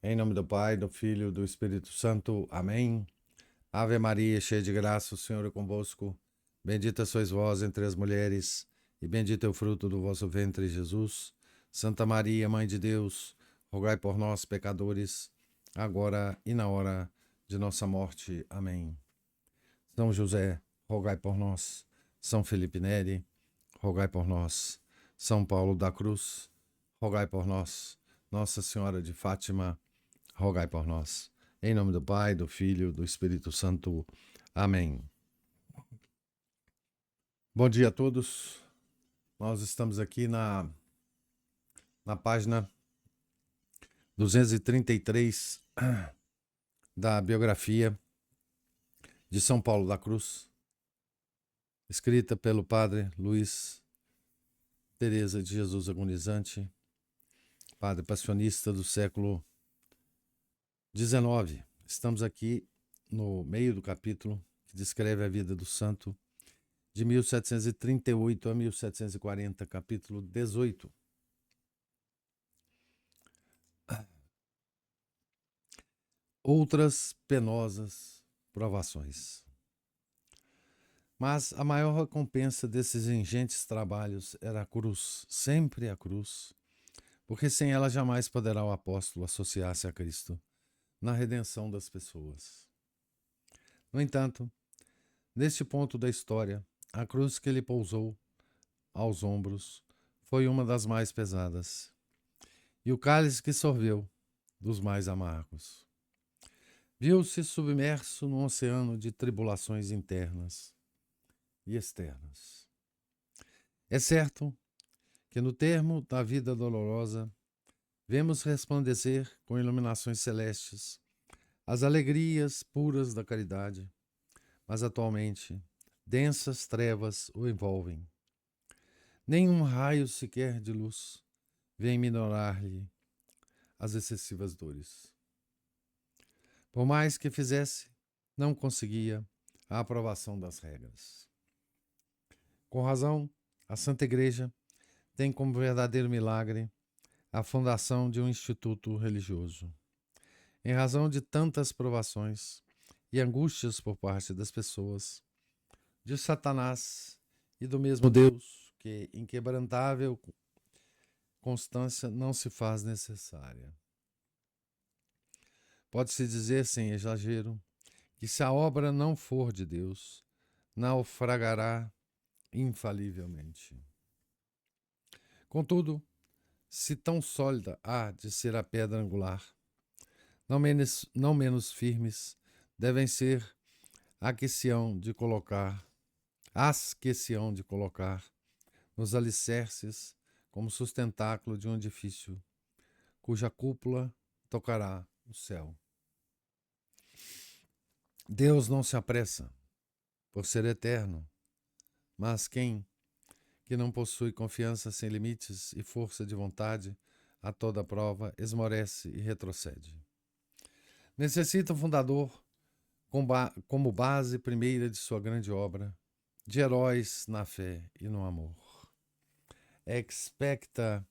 Em nome do Pai, do Filho e do Espírito Santo. Amém. Ave Maria, cheia de graça, o Senhor é convosco. Bendita sois vós entre as mulheres, e bendito é o fruto do vosso ventre, Jesus. Santa Maria, Mãe de Deus, rogai por nós, pecadores, agora e na hora de nossa morte. Amém. São José, rogai por nós. São Felipe Neri, rogai por nós. São Paulo da Cruz, rogai por nós. Nossa Senhora de Fátima, rogai por nós. Em nome do Pai, do Filho, do Espírito Santo. Amém. Bom dia a todos. Nós estamos aqui na página 233 da biografia de São Paulo da Cruz, escrita pelo padre Luiz Teresa de Jesus Agonizante, padre passionista do século XIX. Estamos aqui no meio do capítulo que descreve a vida do santo de 1738 a 1740, capítulo 18. Outras penosas provações. Mas a maior recompensa desses ingentes trabalhos era a cruz, sempre a cruz, porque sem ela jamais poderá o apóstolo associar-se a Cristo na redenção das pessoas. No entanto, neste ponto da história, a cruz que lhe pousou aos ombros foi uma das mais pesadas, e o cálice que sorveu dos mais amargos. Viu-se submerso num oceano de tribulações internas e externas. É certo que no termo da vida dolorosa vemos resplandecer com iluminações celestes as alegrias puras da caridade, mas atualmente densas trevas o envolvem. Nenhum raio sequer de luz vem minorar-lhe as excessivas dores. Por mais que fizesse, não conseguia a aprovação das regras. Com razão, a Santa Igreja tem como verdadeiro milagre a fundação de um instituto religioso. Em razão de tantas provações e angústias por parte das pessoas, de Satanás e do mesmo Deus, que inquebrantável constância não se faz necessária. Pode-se dizer, sem exagero, que se a obra não for de Deus, naufragará infalivelmente. Contudo, se tão sólida há de ser a pedra angular, não menos firmes devem ser as que se hão de colocar nos alicerces como sustentáculo de um edifício, cuja cúpula tocará o céu. Deus não se apressa por ser eterno, mas quem que não possui confiança sem limites e força de vontade a toda prova, esmorece e retrocede. Necessita um fundador como base primeira de sua grande obra, de heróis na fé e no amor. Expecta,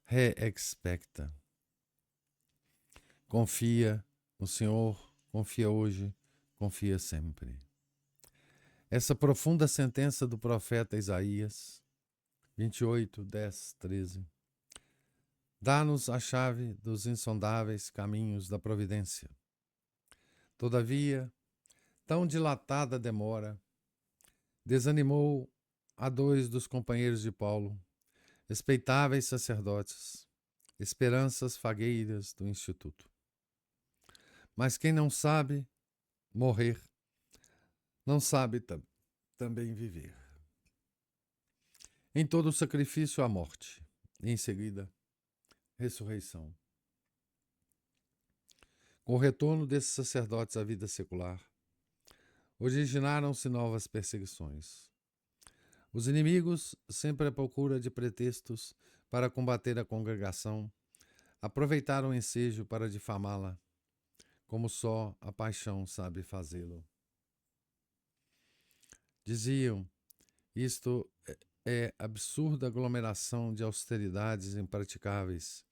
re-expecta. Confia no Senhor, confia hoje, confia sempre. Essa profunda sentença do profeta Isaías, 28, 10, 13, dá-nos a chave dos insondáveis caminhos da providência. Todavia, tão dilatada demora desanimou a dois dos companheiros de Paulo, respeitáveis sacerdotes, esperanças fagueiras do Instituto. Mas quem não sabe morrer, não sabe também viver. Em todo o sacrifício, a morte, e em seguida, ressurreição. Com o retorno desses sacerdotes à vida secular, originaram-se novas perseguições. Os inimigos, sempre à procura de pretextos para combater a congregação, aproveitaram o ensejo para difamá-la, como só a paixão sabe fazê-lo. Diziam, isto é absurda aglomeração de austeridades impraticáveis,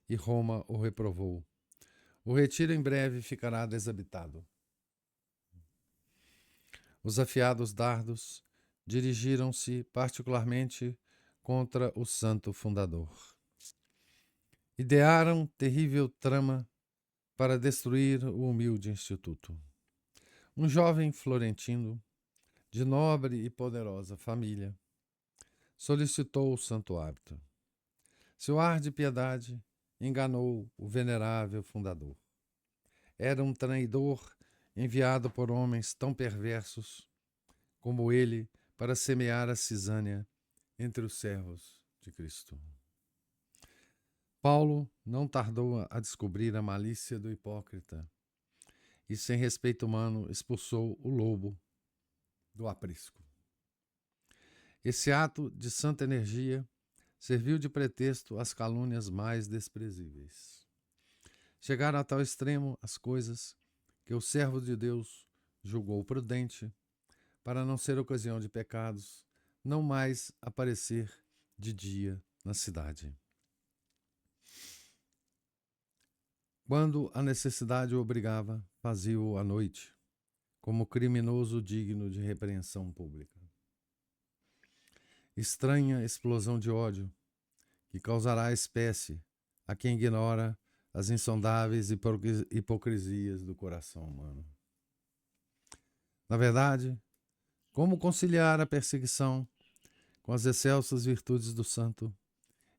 e Roma o reprovou. O retiro em breve ficará desabitado. Os afiados dardos dirigiram-se particularmente contra o santo fundador. Idearam terrível trama para destruir o humilde instituto. Um jovem florentino, de nobre e poderosa família, solicitou o santo hábito. Seu ar de piedade enganou o venerável fundador. Era um traidor enviado por homens tão perversos como ele para semear a cisânia entre os servos de Cristo. Paulo não tardou a descobrir a malícia do hipócrita e, sem respeito humano, expulsou o lobo do aprisco. Esse ato de santa energia serviu de pretexto às calúnias mais desprezíveis. Chegaram a tal extremo as coisas que o servo de Deus julgou prudente, para não ser ocasião de pecados, não mais aparecer de dia na cidade. Quando a necessidade o obrigava, fazia-o à noite, como criminoso digno de repreensão pública. Estranha explosão de ódio que causará a espécie a quem ignora as insondáveis hipocrisias do coração humano. Na verdade, como conciliar a perseguição com as excelsas virtudes do santo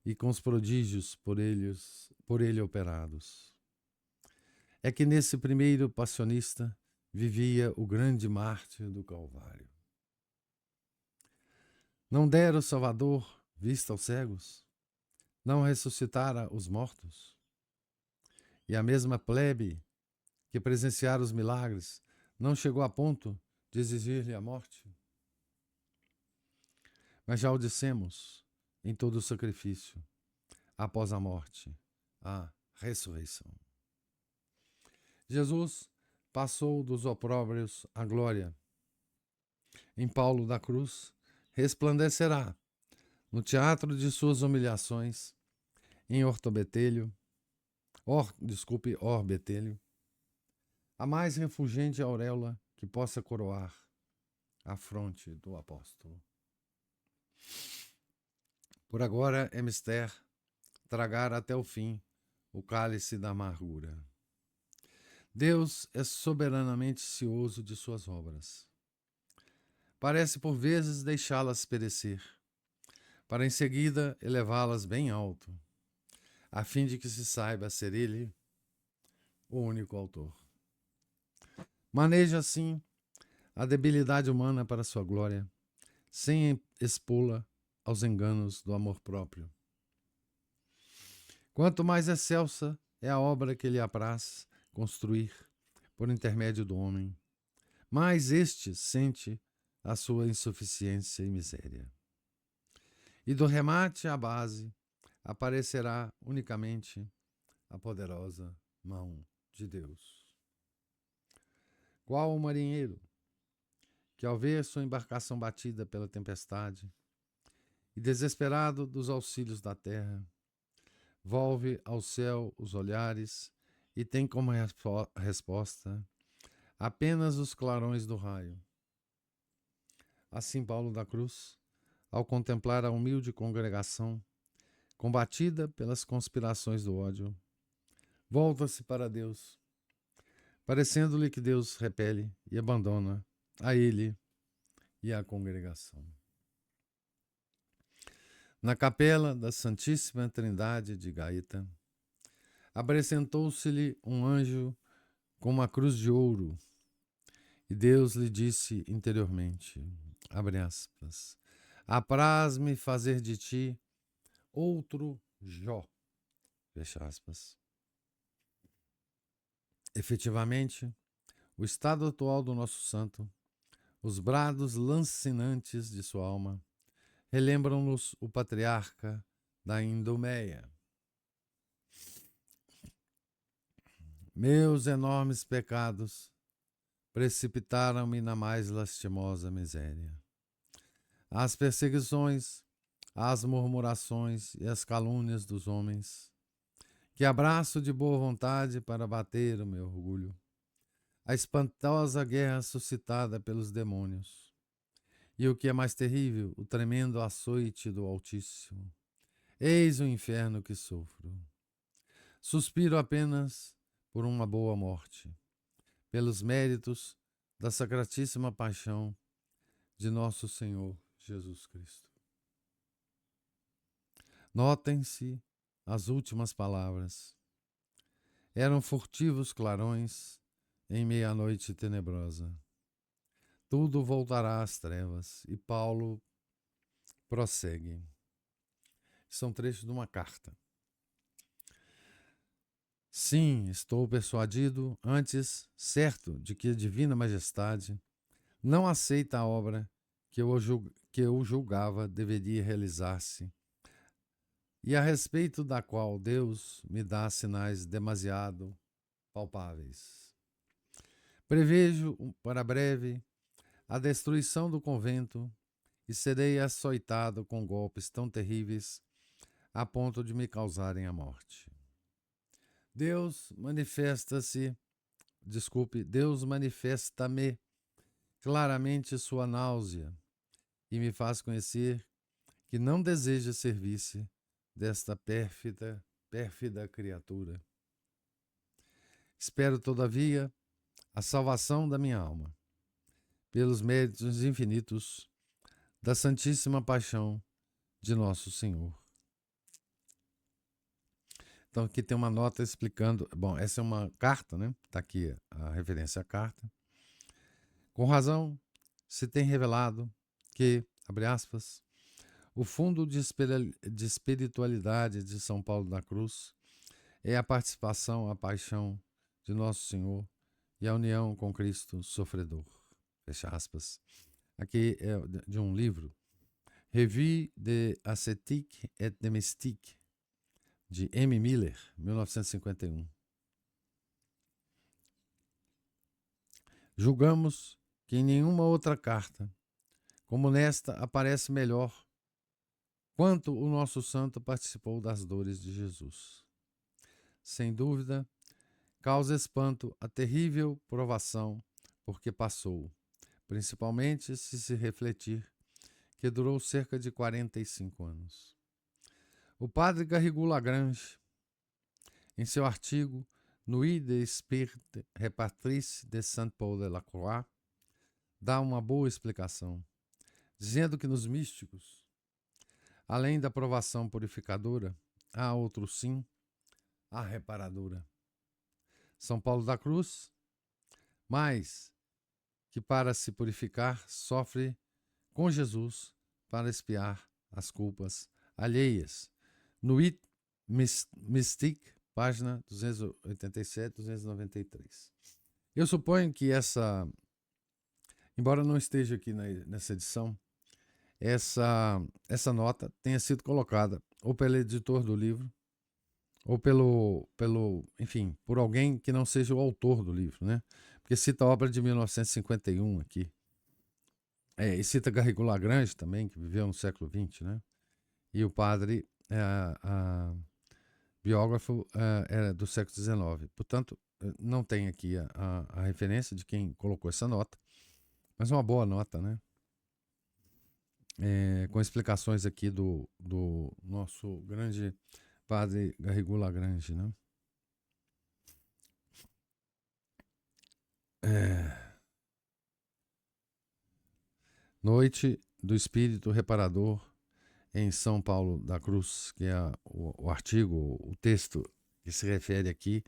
e com os prodígios por ele operados? É que nesse primeiro passionista vivia o grande mártir do Calvário. Não dera o Salvador vista aos cegos? Não ressuscitara os mortos? E a mesma plebe que presenciara os milagres não chegou a ponto de exigir-lhe a morte? Mas já o dissemos em todo o sacrifício, após a morte, a ressurreição. Jesus passou dos opróbrios à glória. Em Paulo da Cruz, resplandecerá no teatro de suas humilhações, em Orbetelho, a mais refulgente auréola que possa coroar a fronte do apóstolo. Por agora é mister tragar até o fim o cálice da amargura. Deus é soberanamente cioso de suas obras. Parece por vezes deixá-las perecer, para em seguida elevá-las bem alto, a fim de que se saiba ser Ele o único autor. Maneja assim a debilidade humana para sua glória, sem expô-la aos enganos do amor próprio. Quanto mais excelsa é a obra que lhe apraz construir por intermédio do homem, mais este sente a sua insuficiência e miséria. E do remate à base aparecerá unicamente a poderosa mão de Deus. Qual o marinheiro que, ao ver sua embarcação batida pela tempestade e desesperado dos auxílios da terra, volve ao céu os olhares e tem como resposta apenas os clarões do raio. Assim Paulo da Cruz, ao contemplar a humilde congregação, combatida pelas conspirações do ódio, volta-se para Deus, parecendo-lhe que Deus repele e abandona a ele e a congregação. Na capela da Santíssima Trindade de Gaeta, apresentou-se-lhe um anjo com uma cruz de ouro, e Deus lhe disse interiormente, abre aspas, apraz-me fazer de ti outro Jó, fecha aspas. Efetivamente, o estado atual do nosso santo, os brados lancinantes de sua alma, relembram-nos o patriarca da Idumeia. Meus enormes pecados precipitaram-me na mais lastimosa miséria. As perseguições, as murmurações e as calúnias dos homens, Que abraço de boa vontade para bater o meu orgulho. A espantosa guerra suscitada pelos demônios. E o que é mais terrível, o tremendo açoite do Altíssimo. Eis o inferno que sofro. Suspiro apenas por uma boa morte, pelos méritos da sacratíssima paixão de nosso Senhor Jesus Cristo. Notem-se as últimas palavras. Eram furtivos clarões em meia-noite tenebrosa. Tudo voltará às trevas. E Paulo prossegue. São trechos de uma carta. Sim, estou persuadido, antes certo, de que a Divina Majestade não aceita a obra que eu julgava deveria realizar-se e a respeito da qual Deus me dá sinais demasiado palpáveis. Prevejo para breve a destruição do convento e serei açoitado com golpes tão terríveis a ponto de me causarem a morte. Deus manifesta-me claramente sua náusea e me faz conhecer que não deseja servir-se desta pérfida criatura. Espero, todavia, a salvação da minha alma, pelos méritos infinitos da Santíssima Paixão de Nosso Senhor. Então aqui tem uma nota explicando, bom, essa é uma carta, né? Está aqui a referência à carta. Com razão, se tem revelado que, abre aspas, o fundo de espiritualidade de São Paulo da Cruz é a participação, a paixão de Nosso Senhor e a união com Cristo sofredor. Fecha aspas. Aqui é de um livro, Revue de Ascétique et de Mystique, de M. Miller, 1951. Julgamos que em nenhuma outra carta, como nesta, aparece melhor quanto o nosso santo participou das dores de Jesus. Sem dúvida, causa espanto a terrível provação porque passou, principalmente se refletir que durou cerca de 45 anos. O padre Garrigou Lagrange, em seu artigo Nuit des Spirites Répatrices de Saint-Paul de la Croix, dá uma boa explicação, dizendo que nos místicos, além da provação purificadora, há outro sim, a reparadora. São Paulo da Cruz, mais que para se purificar, sofre com Jesus para expiar as culpas alheias. Nuit Mystique, página 287, 293. Eu suponho que embora não esteja aqui nessa edição, essa nota tenha sido colocada ou pelo editor do livro, ou enfim, por alguém que não seja o autor do livro, né? Porque cita a obra de 1951 aqui. E cita Garrigou Lagrange também, que viveu no século XX, né? E o padre, biógrafo, era do século XIX. Portanto, não tem aqui a referência de quem colocou essa nota, mas é uma boa nota, né? Com explicações aqui do nosso grande padre Garrigou Lagrange, né? Noite do Espírito Reparador em São Paulo da Cruz, que é o artigo, o texto que se refere aqui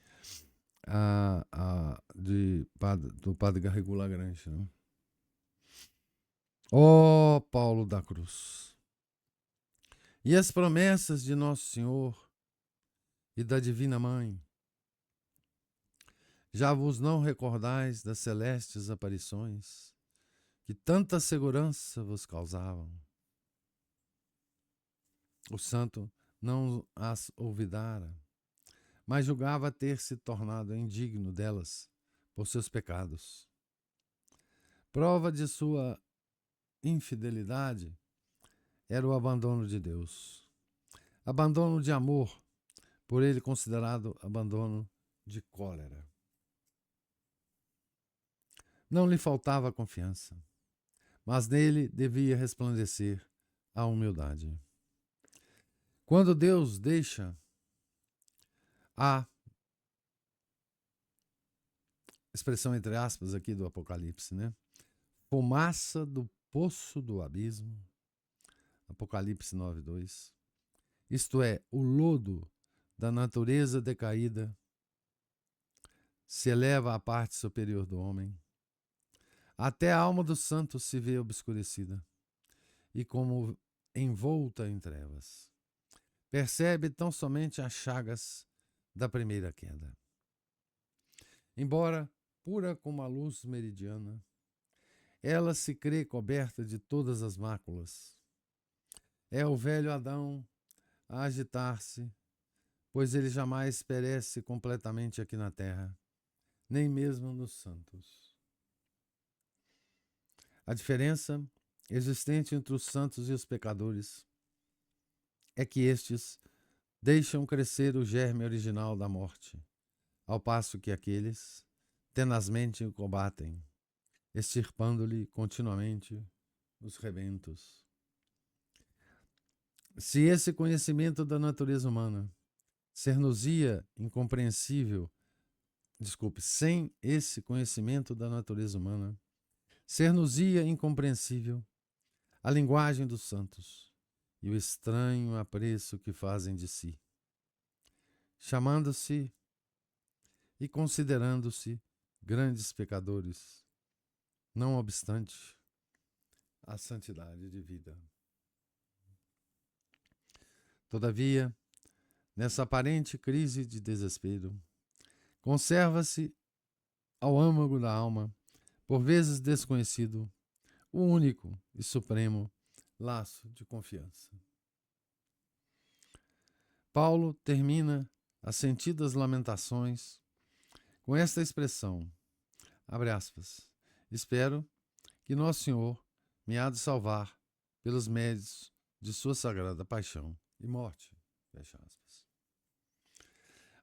do padre Garrigou Lagrange, né? Ó Paulo da Cruz! E as promessas de Nosso Senhor e da Divina Mãe? Já vos não recordais das celestes aparições que tanta segurança vos causavam? O santo não as olvidara, mas julgava ter se tornado indigno delas por seus pecados. Prova de sua infidelidade era o abandono de Deus. Abandono de amor por ele considerado abandono de cólera. Não lhe faltava confiança, mas nele devia resplandecer a humildade. Quando Deus deixa a expressão entre aspas aqui do Apocalipse, né? Fumaça do poço do abismo, Apocalipse 9:2. Isto é, o lodo da natureza decaída se eleva à parte superior do homem. Até a alma do santo se vê obscurecida e como envolta em trevas. Percebe tão somente as chagas da primeira queda. Embora pura como a luz meridiana, ela se crê coberta de todas as máculas. É o velho Adão a agitar-se, pois ele jamais perece completamente aqui na terra, nem mesmo nos santos. A diferença existente entre os santos e os pecadores é que estes deixam crescer o germe original da morte, ao passo que aqueles tenazmente o combatem, extirpando-lhe continuamente os rebentos. Se esse conhecimento da natureza humana ser-nos-ia incompreensível, sem esse conhecimento da natureza humana, ser-nos-ia incompreensível a linguagem dos santos e o estranho apreço que fazem de si, chamando-se e considerando-se grandes pecadores, não obstante a santidade de vida. Todavia, nessa aparente crise de desespero, conserva-se ao âmago da alma, por vezes desconhecido, o único e supremo laço de confiança. Paulo termina as sentidas lamentações com esta expressão, abre aspas, espero que Nosso Senhor me há de salvar pelos méritos de sua sagrada paixão e morte, fecha aspas.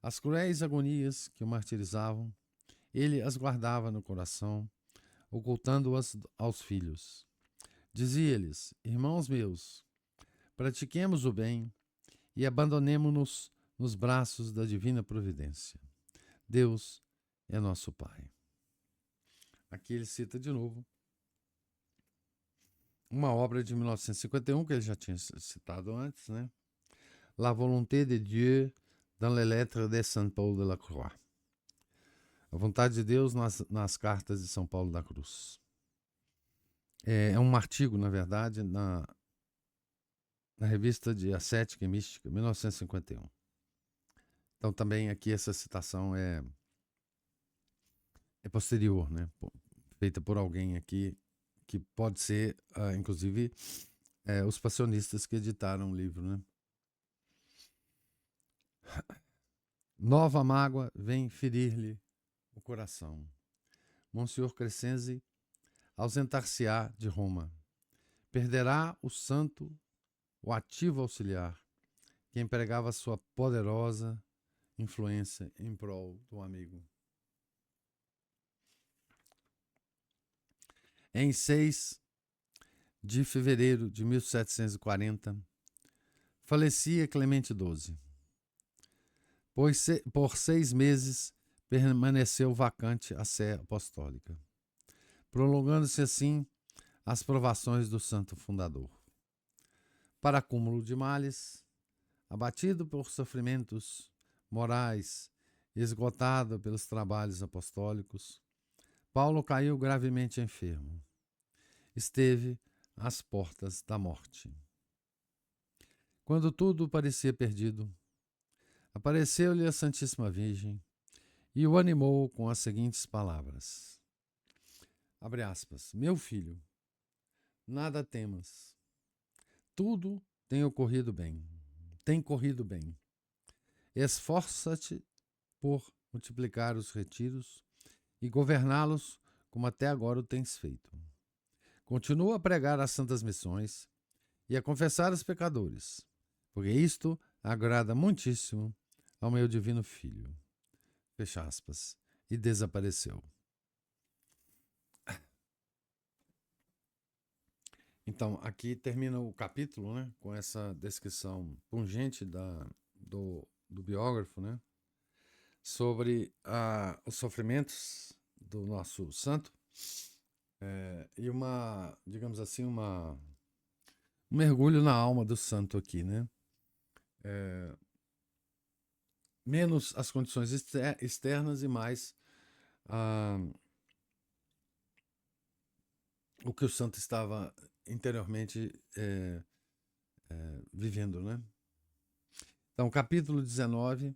As cruéis agonias que o martirizavam, ele as guardava no coração, ocultando-as aos filhos. Dizia-lhes, irmãos meus, pratiquemos o bem e abandonemo-nos nos braços da divina providência. Deus é nosso Pai. Aqui ele cita de novo uma obra de 1951, que ele já tinha citado antes, né? La volonté de Dieu dans les lettres de Saint Paul de la Croix. A vontade de Deus nas cartas de São Paulo da Cruz. É um artigo, na verdade, na revista de Ascética e Mística, 1951. Então também aqui essa citação é posterior, né? Feita por alguém aqui que pode ser, inclusive, os passionistas que editaram o livro, né? Nova mágoa vem ferir-lhe o coração. Monsenhor Crescenzi ausentar-se-á de Roma. Perderá o santo, o ativo auxiliar, que empregava sua poderosa influência em prol do amigo. Em 6 de fevereiro de 1740, falecia Clemente XII. Por 6 meses permaneceu vacante a sé apostólica, prolongando-se assim as provações do santo fundador. Para acúmulo de males, abatido por sofrimentos morais, esgotado pelos trabalhos apostólicos, Paulo caiu gravemente enfermo. Esteve às portas da morte. Quando tudo parecia perdido, apareceu-lhe a Santíssima Virgem e o animou com as seguintes palavras. Abre aspas. Meu filho, nada temas. Tudo tem corrido bem. Esforça-te por multiplicar os retiros e governá-los como até agora o tens feito. Continua a pregar as santas missões e a confessar os pecadores, porque isto agrada muitíssimo ao meu divino Filho. Fecha aspas. E desapareceu. Então, aqui termina o capítulo, né, com essa descrição pungente do biógrafo, né, sobre os sofrimentos do nosso santo, e digamos assim, um mergulho na alma do santo aqui, né? Menos as condições externas e mais o que o santo estava interiormente vivendo, né? Então, capítulo 19,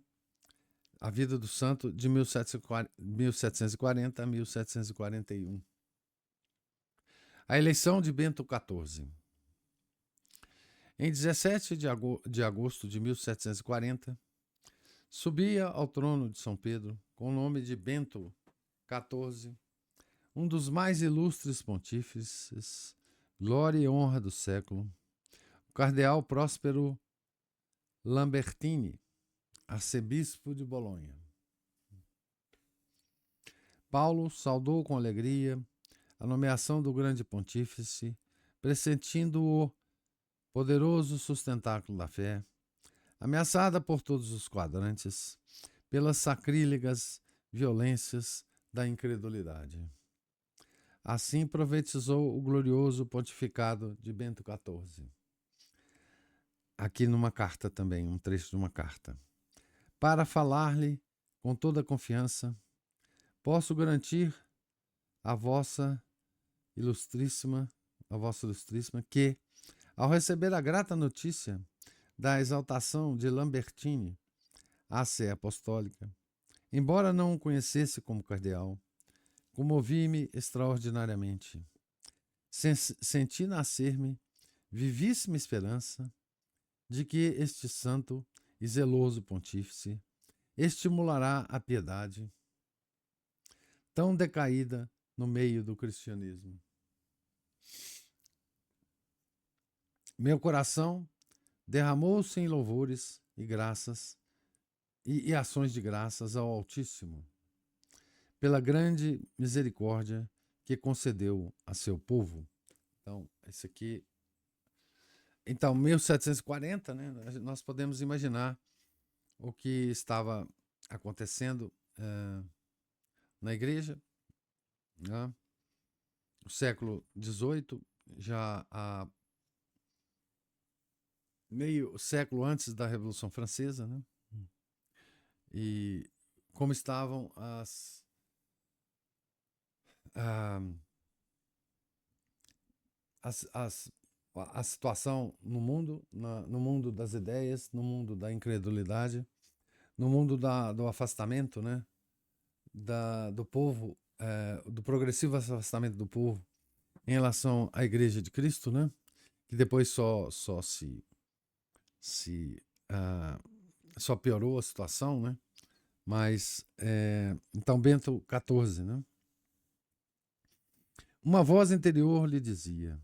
a vida do santo de 1740 a 1741. A eleição de Bento XIV. Em 17 de agosto de 1740, subia ao trono de São Pedro, com o nome de Bento XIV, um dos mais ilustres pontífices, glória e honra do século, o cardeal Próspero Lambertini, arcebispo de Bolonha. Paulo saudou com alegria a nomeação do grande pontífice, pressentindo-o poderoso sustentáculo da fé, ameaçada por todos os quadrantes, pelas sacrílegas violências da incredulidade. Assim profetizou o glorioso pontificado de Bento XIV. Aqui numa carta também, um trecho de uma carta. Para falar-lhe com toda a confiança, posso garantir a vossa ilustríssima que, ao receber a grata notícia da exaltação de Lambertini à sé apostólica, embora não o conhecesse como cardeal, comovi-me extraordinariamente. Senti nascer-me vivíssima esperança de que este santo e zeloso pontífice estimulará a piedade tão decaída no meio do cristianismo. Meu coração derramou-se em louvores e graças e ações de graças ao Altíssimo, pela grande misericórdia que concedeu a seu povo. Então, esse aqui. Então, 1740, né, nós podemos imaginar o que estava acontecendo na igreja, né? O século XVIII, já há meio século antes da Revolução Francesa, né? E como estavam a situação no mundo, no mundo das ideias, no mundo da incredulidade, no mundo do afastamento, né? Do povo, do progressivo afastamento do povo em relação à Igreja de Cristo, né? Que depois só piorou a situação, né? Mas, então, Bento XIV, né? Uma voz interior lhe dizia,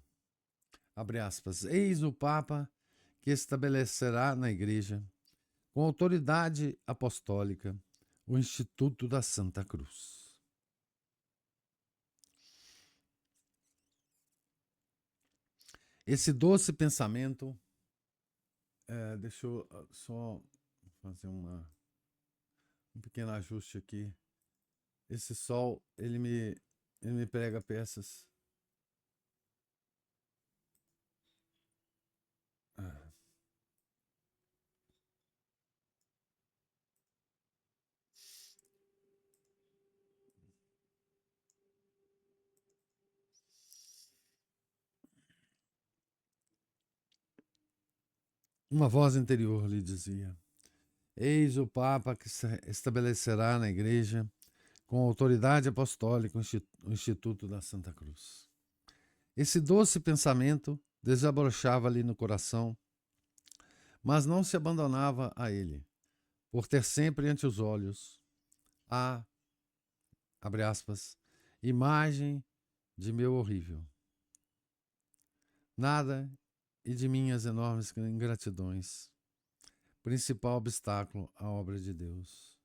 abre aspas, eis o Papa que estabelecerá na Igreja, com autoridade apostólica, o Instituto da Santa Cruz. Esse doce pensamento, deixa eu só fazer um pequeno ajuste aqui. Esse sol, ele me prega peças. Uma voz interior lhe dizia, eis o Papa que se estabelecerá na Igreja, com autoridade apostólica, o Instituto da Santa Cruz. Esse doce pensamento desabrochava-lhe no coração, mas não se abandonava a ele, por ter sempre ante os olhos a, abre aspas, imagem de meu horrível. Nada e de minhas enormes ingratidões. principal obstáculo à obra de Deus.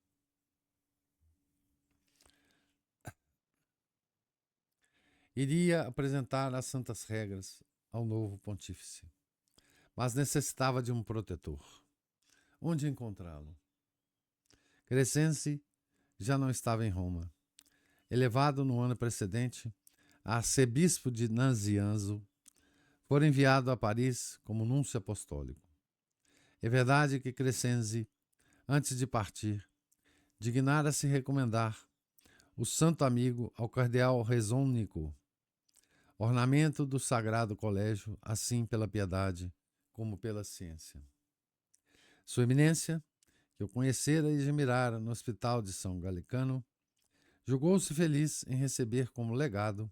Iria apresentar as santas regras ao novo pontífice, mas necessitava de um protetor. Onde encontrá-lo? Crescenzi já não estava em Roma. Elevado no ano precedente a arcebispo de Nazianzo, fora enviado a Paris como núncio apostólico. É verdade que Crescenzi, antes de partir, dignara-se recomendar o santo amigo ao cardeal Rezônico, ornamento do sagrado colégio, assim pela piedade como pela ciência. Sua Eminência, que eu conhecera e admirara no Hospital de São Galicano, julgou-se feliz em receber como legado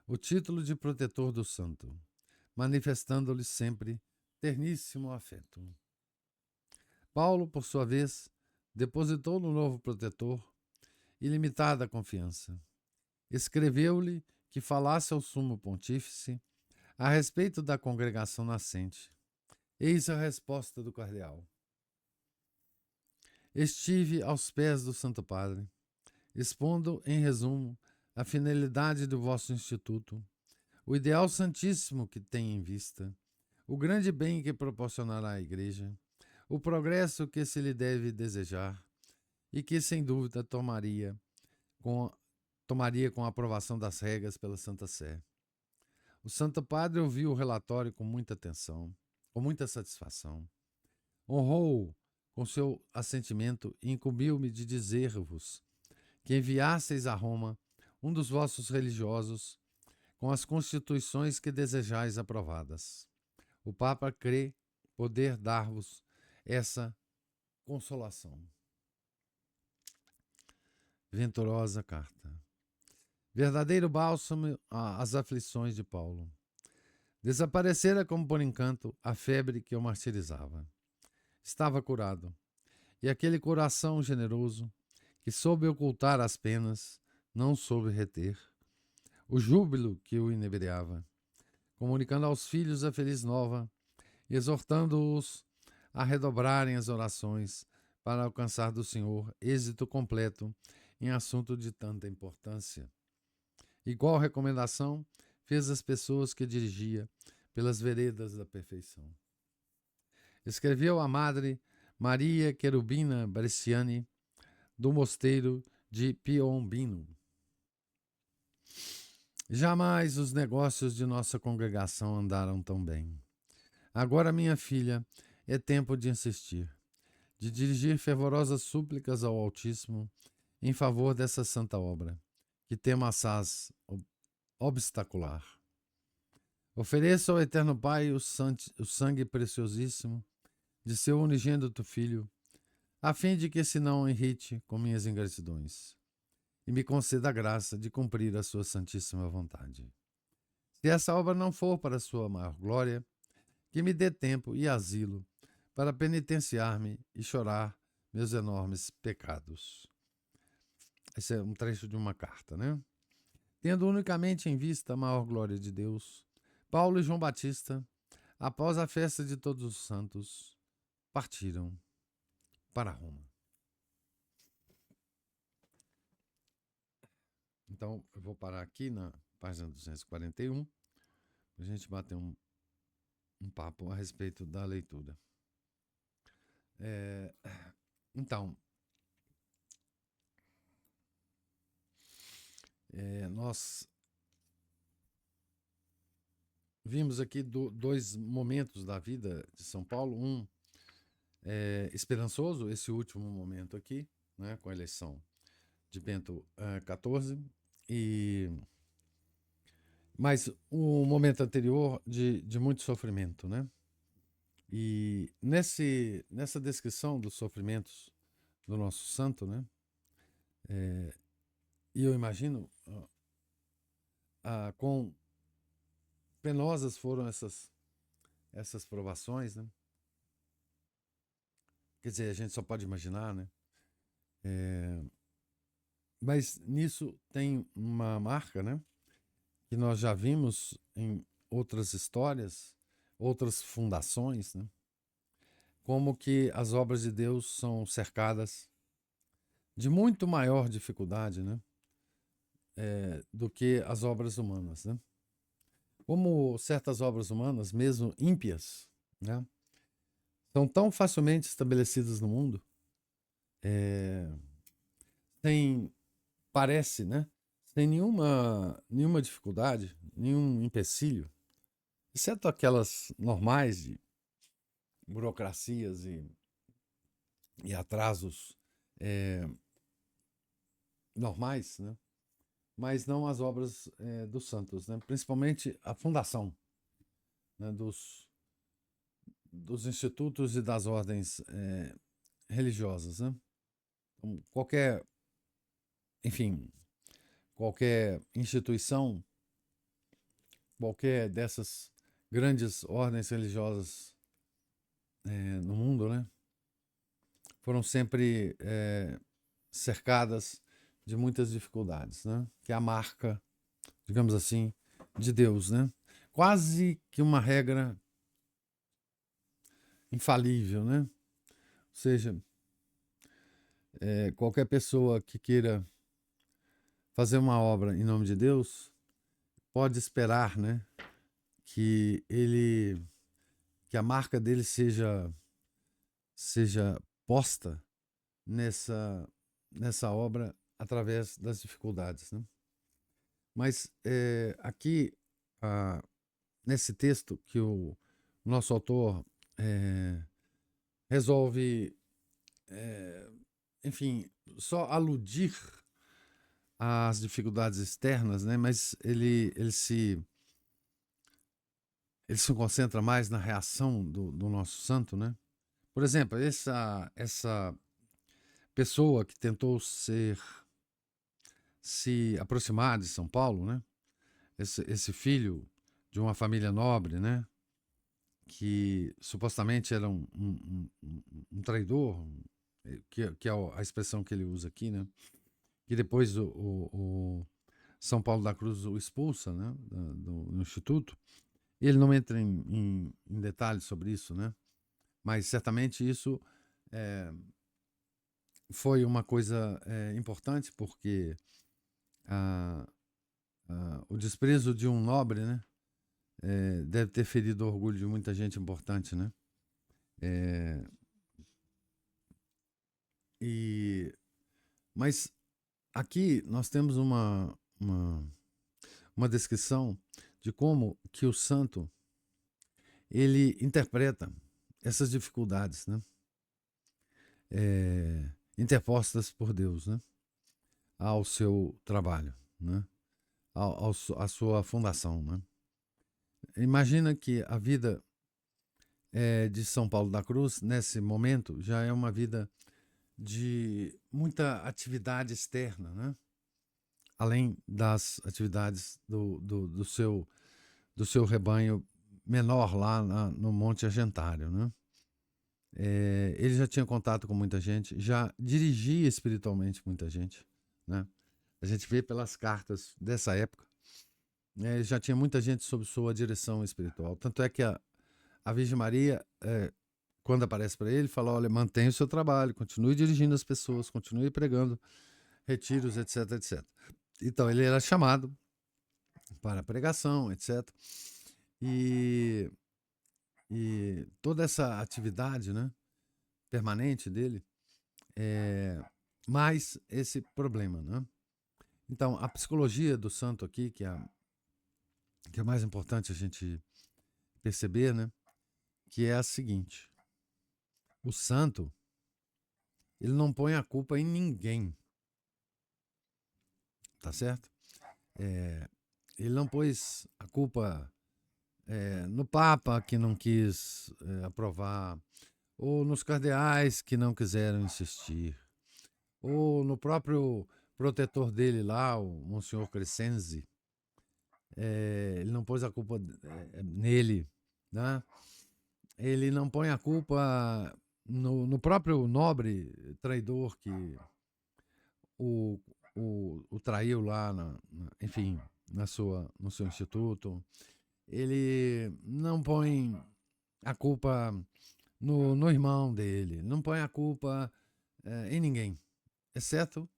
o título de protetor do santo, manifestando-lhe sempre terníssimo afeto. Paulo, por sua vez, depositou no novo protetor ilimitada confiança. Escreveu-lhe que falasse ao sumo pontífice a respeito da congregação nascente. Eis a resposta do cardeal. Estive aos pés do Santo Padre, expondo, em resumo, a finalidade do vosso instituto, o ideal santíssimo que tem em vista, o grande bem que proporcionará à Igreja, o progresso que se lhe deve desejar e que, sem dúvida, tomaria com a aprovação das regras pela Santa Sé. O Santo Padre ouviu o relatório com muita atenção, com muita satisfação. Honrou-o com seu assentimento e incumbiu-me de dizer-vos que enviasseis a Roma um dos vossos religiosos com as constituições que desejais aprovadas. O Papa crê poder dar-vos essa consolação. Venturosa carta. Verdadeiro bálsamo às aflições de Paulo. Desaparecera como por encanto a febre que o martirizava. Estava curado, e aquele coração generoso, que soube ocultar as penas, não soube reter o júbilo que o inebriava, comunicando aos filhos a feliz nova, exortando-os a redobrarem as orações para alcançar do Senhor êxito completo em assunto de tanta importância. Igual recomendação fez às pessoas que dirigia pelas veredas da perfeição. Escreveu a Madre Maria Querubina Bresciani, do mosteiro de Piombino. Jamais os negócios de nossa congregação andaram tão bem. Agora, minha filha, é tempo de insistir, de dirigir fervorosas súplicas ao Altíssimo em favor dessa santa obra, que temo assaz obstacular. Ofereço ao Eterno Pai o sangue preciosíssimo de seu unigênito Filho, a fim de que se não irrite com minhas ingratidões, e me conceda a graça de cumprir a sua santíssima vontade. Se essa obra não for para a sua maior glória, que me dê tempo e asilo para penitenciar-me e chorar meus enormes pecados. Esse é um trecho de uma carta, né? Tendo unicamente em vista a maior glória de Deus, Paulo e João Batista, após a festa de Todos os Santos, partiram para Roma. Então, eu vou parar aqui na página 241, para a gente bater um papo a respeito da leitura. Então, nós vimos aqui dois momentos da vida de São Paulo. Um esperançoso, esse último momento aqui, né, com a eleição de Bento XIV, mas o momento anterior de muito sofrimento, né? E nessa descrição dos sofrimentos do nosso santo, né? E eu imagino quão penosas foram essas provações, né? Quer dizer, a gente só pode imaginar, né? Mas nisso tem uma marca, né? Que nós já vimos em outras histórias, outras fundações, né? como que as obras de Deus são cercadas de muito maior dificuldade, né? Do que as obras humanas, né? Como certas obras humanas, mesmo ímpias, né, são tão facilmente estabelecidas no mundo, sem, parece, né, sem nenhuma dificuldade, nenhum empecilho, exceto aquelas normais de burocracias e atrasos normais, né, mas não as obras dos santos, né, principalmente a fundação, né, dos institutos e das ordens religiosas, né? Então, enfim, qualquer instituição, qualquer dessas grandes ordens religiosas no mundo, né, foram sempre cercadas de muitas dificuldades, né, que é a marca, digamos assim, de Deus, né? Quase que uma regra infalível, né? Ou seja, qualquer pessoa que queira fazer uma obra em nome de Deus pode esperar, né, que a marca dele seja posta nessa obra através das dificuldades, né? Mas aqui, nesse texto que o nosso autor resolve, enfim, só aludir às dificuldades externas, né? Mas ele se concentra mais na reação do nosso santo, né? Por exemplo, essa pessoa que tentou se aproximar de São Paulo, né? Esse filho de uma família nobre, né? Que supostamente era um traidor, que é a expressão que ele usa aqui, né? Que depois o São Paulo da Cruz o expulsa, né? Do instituto. Ele não entra em detalhes sobre isso, né? Mas certamente isso foi uma coisa importante, porque o desprezo de um nobre, né, deve ter ferido o orgulho de muita gente importante, né? Mas aqui nós temos uma descrição de como que o santo ele interpreta essas dificuldades, né, interpostas por Deus, né, ao seu trabalho, né, à sua fundação, né. Imagina que a vida de São Paulo da Cruz, nesse momento, já é uma vida de muita atividade externa, né? Além das atividades do seu rebanho menor lá no Monte Argentário, né? Ele já tinha contato com muita gente, já dirigia espiritualmente muita gente, né? A gente vê pelas cartas dessa época, né? Ele já tinha muita gente sob sua direção espiritual. Tanto é que a Virgem Maria, quando aparece para ele, fala: olha, mantenha o seu trabalho, continue dirigindo as pessoas, continue pregando retiros, etc, etc. Então, ele era chamado para pregação, etc. E toda essa atividade, né, permanente dele, mais esse problema, né? Então, a psicologia do santo aqui, que é mais importante a gente perceber, né, que é a seguinte: o santo, ele não põe a culpa em ninguém, tá certo? Ele não pôs a culpa no Papa, que não quis aprovar, ou nos cardeais, que não quiseram insistir, ou no próprio protetor dele lá, o Monsenhor Crescenzi. Ele não pôs a culpa nele, né? Ele não põe a culpa no próprio nobre traidor que o, o traiu lá, enfim, no seu instituto. Ele não põe a culpa no irmão dele, não põe a culpa em ninguém, exceto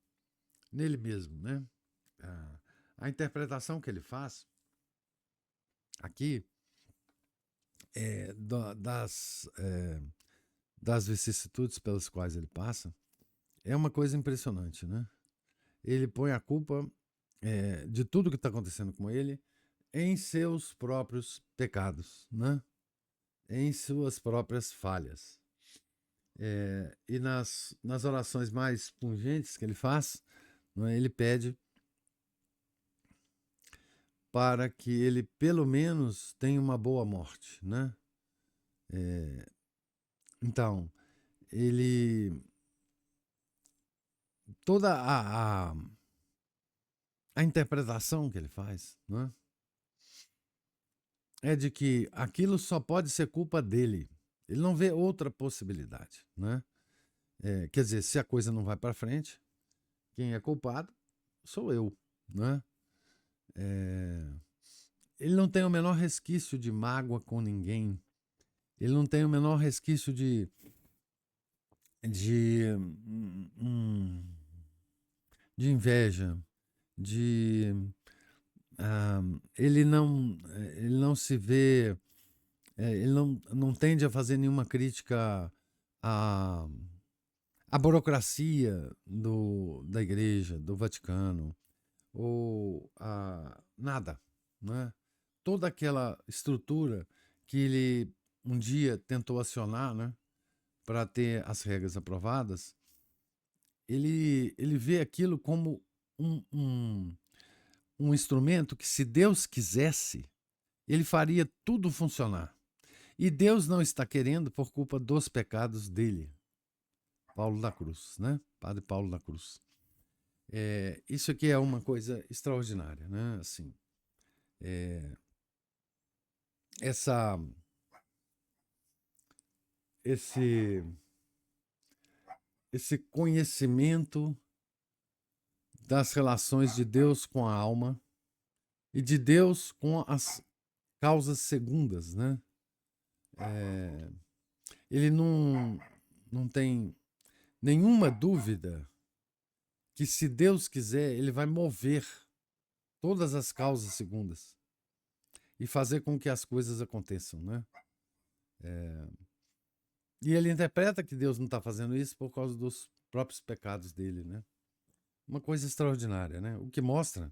nele mesmo, né? A interpretação que ele faz aqui das vicissitudes pelas quais ele passa é uma coisa impressionante, né? Ele põe a culpa de tudo que está acontecendo com ele em seus próprios pecados, né? Em suas próprias falhas. E nas orações mais pungentes que ele faz, né, ele pede para que ele pelo menos tenha uma boa morte, né? Então, ele toda a interpretação que ele faz, né, é de que aquilo só pode ser culpa dele. Ele não vê outra possibilidade, né? Quer dizer, se a coisa não vai para frente, quem é culpado sou eu, né? Ele não tem o menor resquício de mágoa com ninguém. Ele não tem o menor resquício de inveja, de ele não se vê, ele não tende a fazer nenhuma crítica à burocracia da igreja, do Vaticano, ou a nada, né? Toda aquela estrutura que ele um dia tentou acionar, né, para ter as regras aprovadas, ele vê aquilo como um instrumento que, se Deus quisesse, ele faria tudo funcionar. E Deus não está querendo por culpa dos pecados dele. Paulo da Cruz, né? Padre Paulo da Cruz. Isso aqui é uma coisa extraordinária, né? Assim, esse conhecimento das relações de Deus com a alma e de Deus com as causas segundas, né? Ele não tem nenhuma dúvida que, se Deus quiser, ele vai mover todas as causas segundas e fazer com que as coisas aconteçam, né? E ele interpreta que Deus não está fazendo isso por causa dos próprios pecados dele, né? Uma coisa extraordinária, né? O que mostra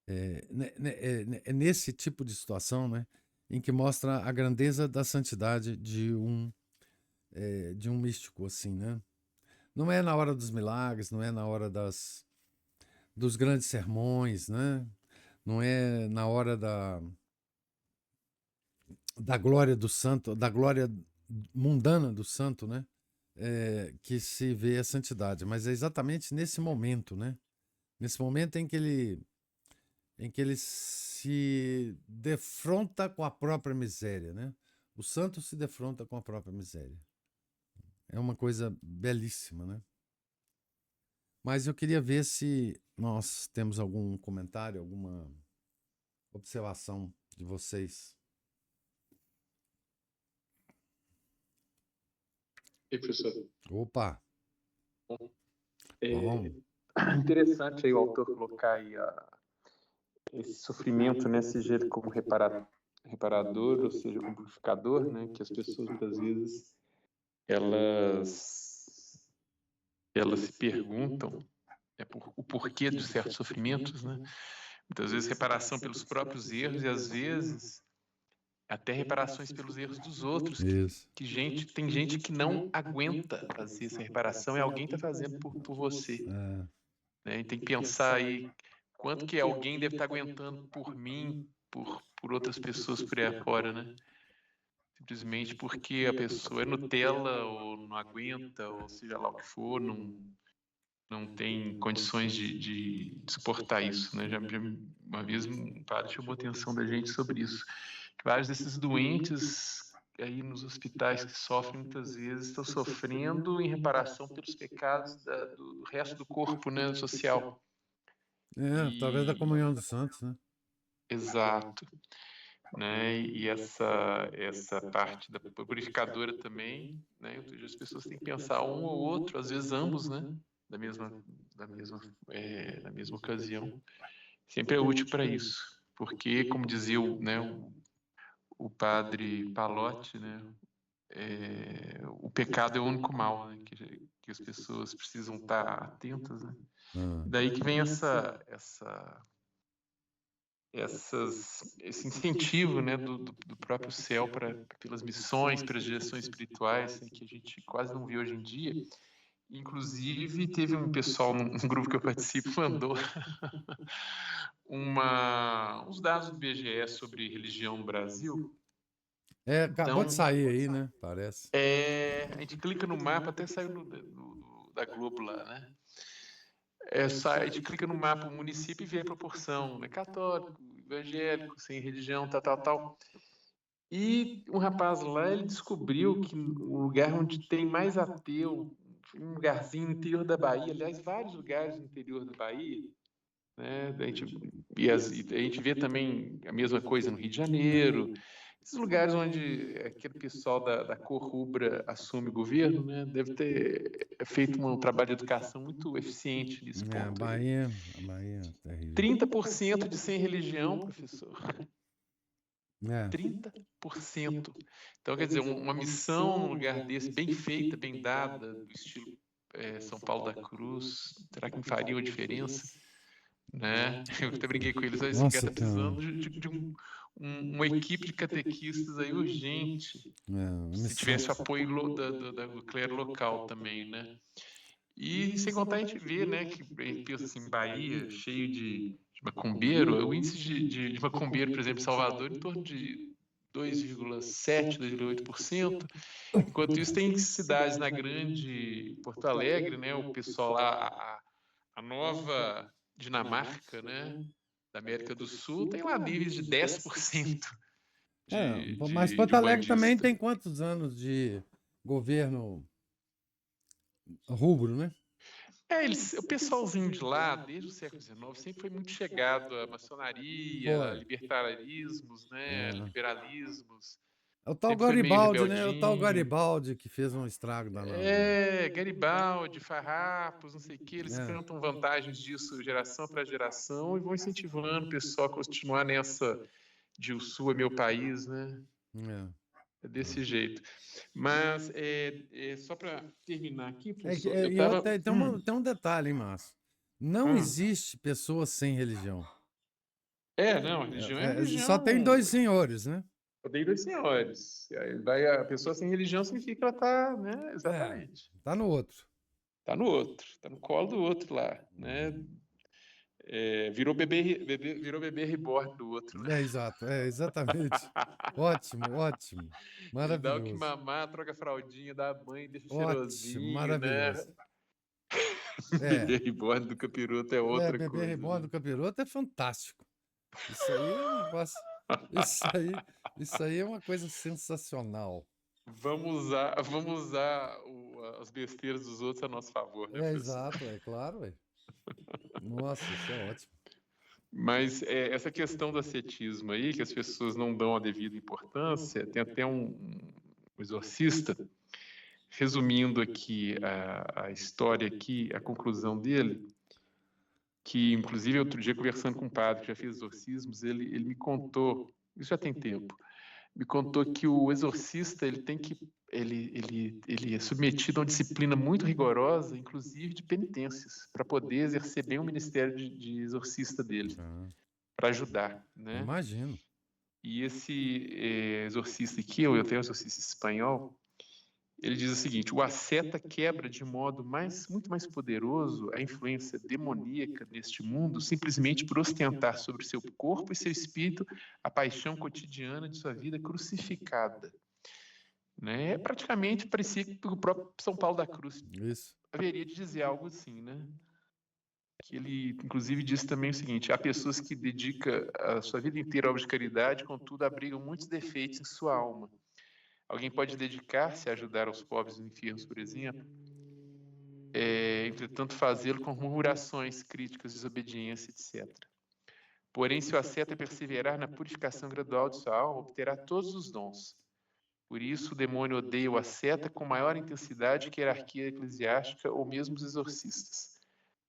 é nesse tipo de situação, né, em que mostra a grandeza da santidade de um místico, assim, né? Não é na hora dos milagres, não é na hora dos grandes sermões, né? Não é na hora da glória do santo, da glória mundana do santo, né? Que se vê a santidade, mas é exatamente nesse momento, né? Nesse momento em que ele se defronta com a própria miséria, né? O santo se defronta com a própria miséria. É uma coisa belíssima, né? Mas eu queria ver se nós temos algum comentário, alguma observação de vocês. E aí, professor? Opa! É Bom. interessante aí o autor colocar aí esse sofrimento, né, seja ele como reparador, ou seja, como purificador, né, que as pessoas muitas vezes elas se perguntam o porquê de certos sofrimentos, né? Muitas vezes reparação pelos próprios erros e às vezes até reparações pelos erros dos outros. Isso. Tem gente que não aguenta fazer essa reparação e alguém está fazendo por você. Né? E tem que pensar aí quanto que alguém deve estar aguentando por mim, por outras pessoas por aí afora, né? Simplesmente porque a pessoa é Nutella ou não aguenta, ou seja lá o que for, não tem condições de suportar isso, né? Já uma vez um padre chamou a atenção da gente sobre isso. Vários desses doentes aí nos hospitais que sofrem muitas vezes estão sofrendo em reparação pelos pecados do resto do corpo, né, social. Através da comunhão dos santos, né? Exato. né? E essa parte da purificadora também, né? Ou seja, as pessoas têm que pensar um ou outro, às vezes ambos, né? Na mesma ocasião. Sempre é útil para isso, porque, como dizia o padre Palotti, né? O pecado é o único mal, né? Que as pessoas precisam estar atentas, né? Daí que vem esse incentivo, né, do próprio céu pelas missões, pelas direções espirituais, né, que a gente quase não vê hoje em dia. Inclusive, teve um pessoal num grupo que eu participo mandou uns dados do IBGE sobre religião no Brasil. Acabou de sair aí, né? Parece. A gente clica no mapa, até saiu da Globo lá, né? A gente clica no mapa, o município e vê a proporção, né? Católico, evangélico, sem religião, tal. E um rapaz lá, ele descobriu que o lugar onde tem mais ateu, um lugarzinho no interior da Bahia, aliás, vários lugares no interior da Bahia, né? A gente vê também a mesma coisa no Rio de Janeiro, esses lugares onde aquele pessoal da cor rubra assume o governo, né? Deve ter feito um trabalho de educação muito eficiente nesse ponto. A Bahia é terrível. 30% de sem religião, professor. 30%. Então, quer dizer, uma missão num lugar desse, bem feita, bem dada, do estilo São Paulo da Cruz, será que não faria uma diferença? Né? Eu até briguei com eles, esse lugar está precisando de uma equipe de catequistas aí urgente, se tivesse o apoio do clero local também, né? E sem contar a gente vê, né, que a gente pensa assim, Bahia, cheio de macumbeiro, o índice de macumbeiro, por exemplo, em Salvador, em torno de 2,7%, 2,8%. Enquanto isso, tem cidades na grande Porto Alegre, né, o pessoal lá, a Nova Dinamarca, né, da América do Sul, tem lá níveis de 10%. Mas Porto Alegre também tem quantos anos de governo rubro, né? O pessoalzinho de lá, desde o século XIX, sempre foi muito chegado à maçonaria, a libertarismos, né, liberalismos. É o tal Garibaldi, né? É o tal Garibaldi que fez um estrago danado. Garibaldi, farrapos, não sei o que, eles cantam vantagens disso geração para geração e vão incentivando o pessoal a continuar nessa de o Sul é meu país, né? É desse jeito. Mas, só para terminar aqui, professor, tem um detalhe, hein, Márcio? Não existe pessoa sem religião. Não, a religião é religião. Só tem dois senhores, né? Só tem dois senhores. Aí a pessoa sem religião significa que ela está, né? Exatamente. Tá no outro. Tá no outro, tá no colo do outro lá, né? Virou bebê reborn do outro, né? Exato, exatamente. Ótimo. Maravilhoso. Dá o que mamar, troca a fraldinha, dá a banho, deixa cheirosinho, maravilhoso. Né? Bebê reborn do capiroto é outra coisa. Bebê reborn do capiroto é fantástico. Isso aí é um negócio... Isso aí é uma coisa sensacional. Vamos usar as besteiras dos outros a nosso favor, né, exato, claro. Nossa, isso é ótimo. Mas essa questão do ascetismo aí, que as pessoas não dão a devida importância, tem até um exorcista, resumindo aqui a história aqui, a conclusão dele, que inclusive outro dia conversando com um padre que já fez exorcismos, ele me contou, isso já tem tempo, me contou que o exorcista ele é submetido a uma disciplina muito rigorosa, inclusive de penitências, para poder exercer bem o ministério de exorcista dele, para ajudar, né? Imagino. E esse exorcista aqui, eu tenho um exorcista espanhol, ele diz o seguinte: o asceta quebra de modo muito mais poderoso a influência demoníaca neste mundo simplesmente por ostentar sobre seu corpo e seu espírito a paixão cotidiana de sua vida crucificada. Né? Praticamente parecia que o próprio São Paulo da Cruz haveria de dizer algo assim, né? Que ele, inclusive, disse também o seguinte: há pessoas que dedicam a sua vida inteira à obra de caridade, contudo, abrigam muitos defeitos em sua alma. Alguém pode dedicar-se a ajudar os pobres e enfermos, por exemplo, entretanto, fazê-lo com murmurações, críticas, desobediência, etc. Porém, se o asceta perseverar na purificação gradual de sua alma, obterá todos os dons. Por isso, o demônio odeia o asceta com maior intensidade que a hierarquia eclesiástica ou mesmo os exorcistas.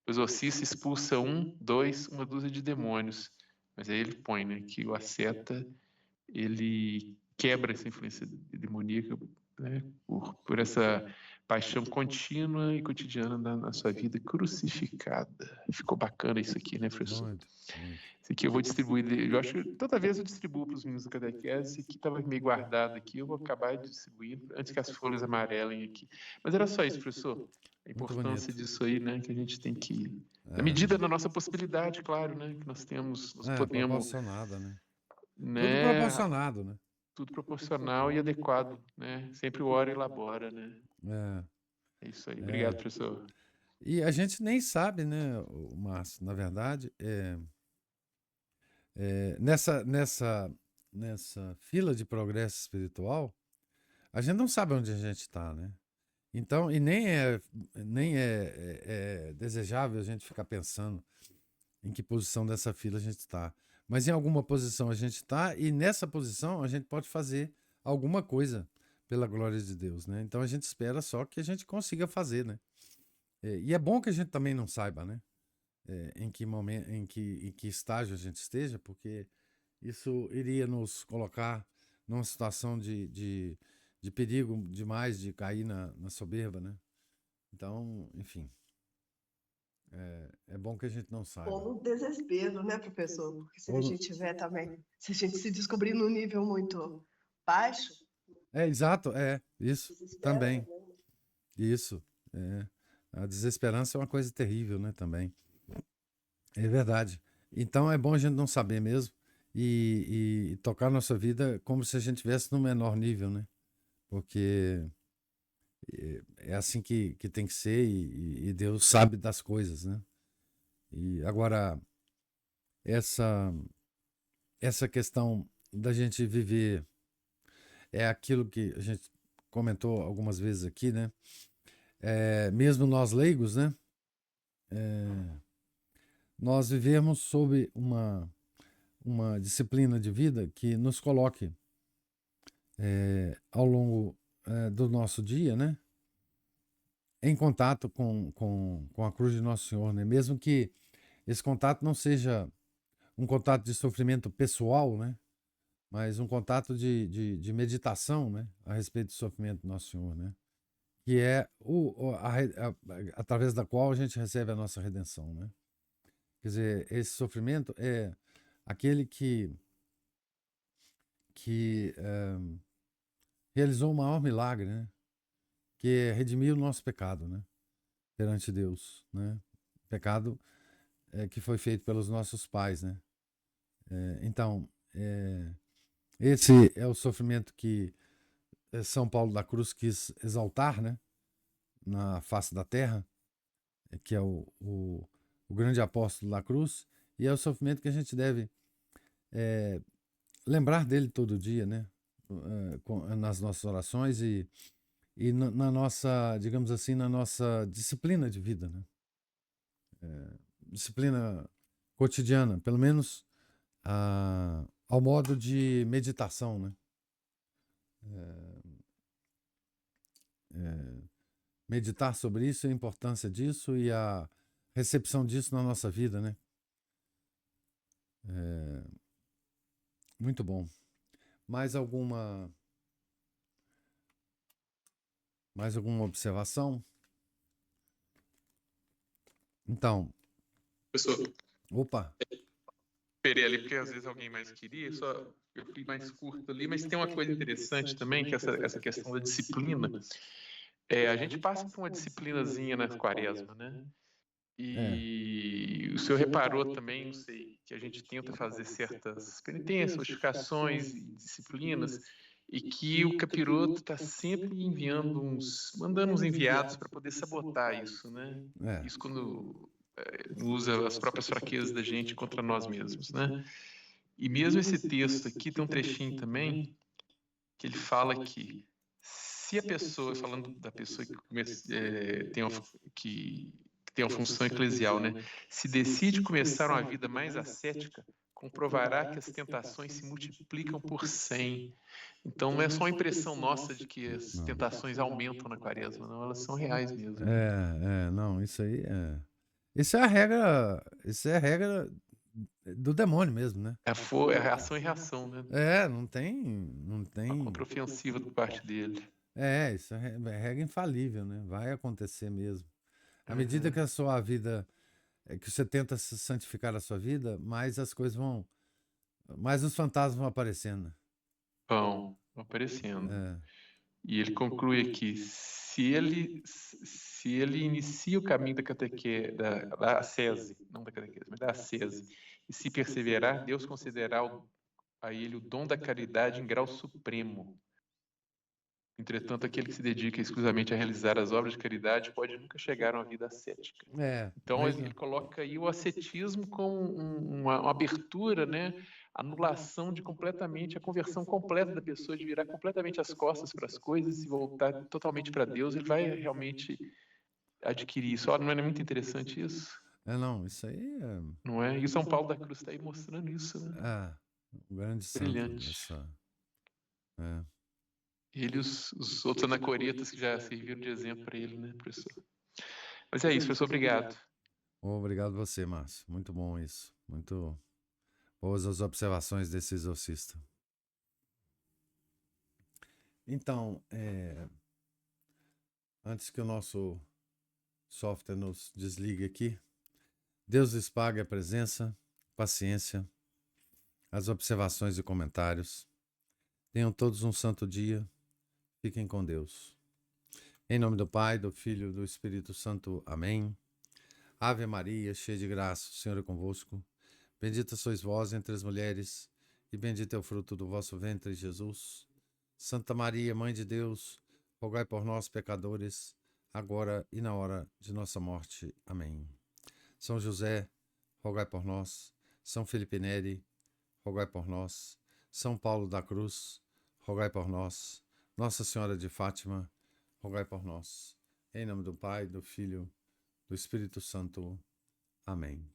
O exorcista expulsa 1, 2, uma dúzia de demônios. Mas aí ele põe, né, que o asceta, ele quebra essa influência demoníaca, né, por essa paixão contínua e cotidiana na sua vida crucificada. Ficou bacana isso aqui, né, professor? Muito, muito. Esse aqui eu vou distribuir, eu acho que toda vez eu distribuo para os meninos da catequese. Esse aqui estava meio guardado aqui, eu vou acabar de distribuir antes que as folhas amarelem aqui. Mas era só isso, professor. A importância disso aí, né, que a gente tem que, na medida da nossa possibilidade, claro, né, que nós temos, nós podemos... proporcionada, né? Tudo proporcionado, né? Tudo proporcional e adequado, né? Sempre ora e elabora, né? É isso aí. Obrigado, professor. E a gente nem sabe, né, Márcio, na verdade, nessa fila de progresso espiritual, a gente não sabe onde a gente está, né? Então, e nem é desejável a gente ficar pensando em que posição dessa fila a gente está. Mas em alguma posição a gente está, e nessa posição a gente pode fazer alguma coisa pela glória de Deus, né? Então a gente espera só que a gente consiga fazer, né? E é bom que a gente também não saiba, né? Em que momento, em que estágio a gente esteja, porque isso iria nos colocar numa situação de perigo demais de cair na soberba, né? Então, enfim, é bom que a gente não saiba. Ou no desespero, né, professor? Porque se a gente tiver também, se a gente se descobrir num nível muito baixo... Exato, isso também. Isso, a desesperança é uma coisa terrível, né, também. É verdade. Então é bom a gente não saber mesmo e tocar nossa vida como se a gente estivesse no menor nível, né? Porque é assim que tem que ser e Deus sabe das coisas, né? E agora, essa questão da gente viver é aquilo que a gente comentou algumas vezes aqui, né? Mesmo nós leigos, né? Nós vivemos sob uma disciplina de vida que nos coloque ao longo do nosso dia, né? Em contato com a cruz de Nosso Senhor, né? Mesmo que esse contato não seja um contato de sofrimento pessoal, né? Mas um contato de meditação, né? A respeito do sofrimento do Nosso Senhor, né? Que é através da qual a gente recebe a nossa redenção, né? Quer dizer, esse sofrimento é aquele que realizou o maior milagre, né? Que é redimir o nosso pecado, né? Perante Deus, né? Pecado que foi feito pelos nossos pais, né? Então, esse é o sofrimento que São Paulo da Cruz quis exaltar, né? Na face da terra, que é o grande apóstolo da cruz, e é o sofrimento que a gente deve lembrar dele todo dia, né? Nas nossas orações e na nossa, digamos assim, na nossa disciplina de vida, né? Disciplina cotidiana, pelo menos ao modo de meditação, né? Meditar sobre isso, a importância disso e a recepção disso na nossa vida, né? Muito bom. Mais alguma observação? Então. Professor. Opa. Esperei ali porque às vezes alguém mais queria, só eu fui mais curto ali, mas tem uma coisa interessante também, que é essa questão da disciplina. A gente passa por uma disciplinazinha na quaresma, né? E o senhor reparou também, não sei, que a gente tenta fazer certas penitências, notificações e disciplinas, e que o capiroto está sempre mandando uns enviados para poder sabotar isso, né? Isso quando usa as próprias fraquezas da gente contra nós mesmos, né? E mesmo esse texto aqui tem um trechinho também que ele fala que se a pessoa, falando da pessoa que tem uma função eclesial, né? Se decide começar uma vida mais ascética, comprovará que as tentações se multiplicam por 100. Então não é só a impressão nossa de que as tentações aumentam na quaresma, não, elas são reais mesmo. Não, isso aí é... Isso é a regra do demônio mesmo, né? É a ação e reação, né? Não tem... Uma contraofensiva por parte dele. Isso é regra infalível, né? Vai acontecer mesmo. À medida que a sua vida... que você tenta santificar a sua vida, mais as coisas vão... mais os fantasmas vão aparecendo. Vão aparecendo. E ele conclui aqui, se ele inicia o caminho da ascese, não da catequese, mas da ascese, e se perseverar, Deus concederá a ele o dom da caridade em grau supremo. Entretanto, aquele que se dedica exclusivamente a realizar as obras de caridade pode nunca chegar a uma vida ascética. Então, ele coloca aí o ascetismo como uma abertura, né? Anulação de completamente, a conversão completa da pessoa, de virar completamente as costas para as coisas e voltar totalmente para Deus. Ele vai realmente adquirir isso. Não é muito interessante isso? Não, isso aí é... Não é? E o São Paulo da Cruz está aí mostrando isso, né? Um grande brilhante. Santo. Ele e os outros anacoretas que já serviram de exemplo para ele, né, professor? Mas é isso, professor, obrigado. Obrigado você, Márcio. Muito bom isso. Muito boas as observações desse exorcista. Então, antes que o nosso software nos desligue aqui, Deus lhes pague a presença, paciência, as observações e comentários. Tenham todos um santo dia. Fiquem com Deus. Em nome do Pai, do Filho e do Espírito Santo. Amém. Ave Maria, cheia de graça, o Senhor é convosco. Bendita sois vós entre as mulheres, e bendito é o fruto do vosso ventre, Jesus. Santa Maria, Mãe de Deus, rogai por nós, pecadores, agora e na hora de nossa morte. Amém. São José, rogai por nós. São Felipe Neri, rogai por nós. São Paulo da Cruz, rogai por nós. Nossa Senhora de Fátima, rogai por nós. Em nome do Pai, do Filho, do Espírito Santo. Amém.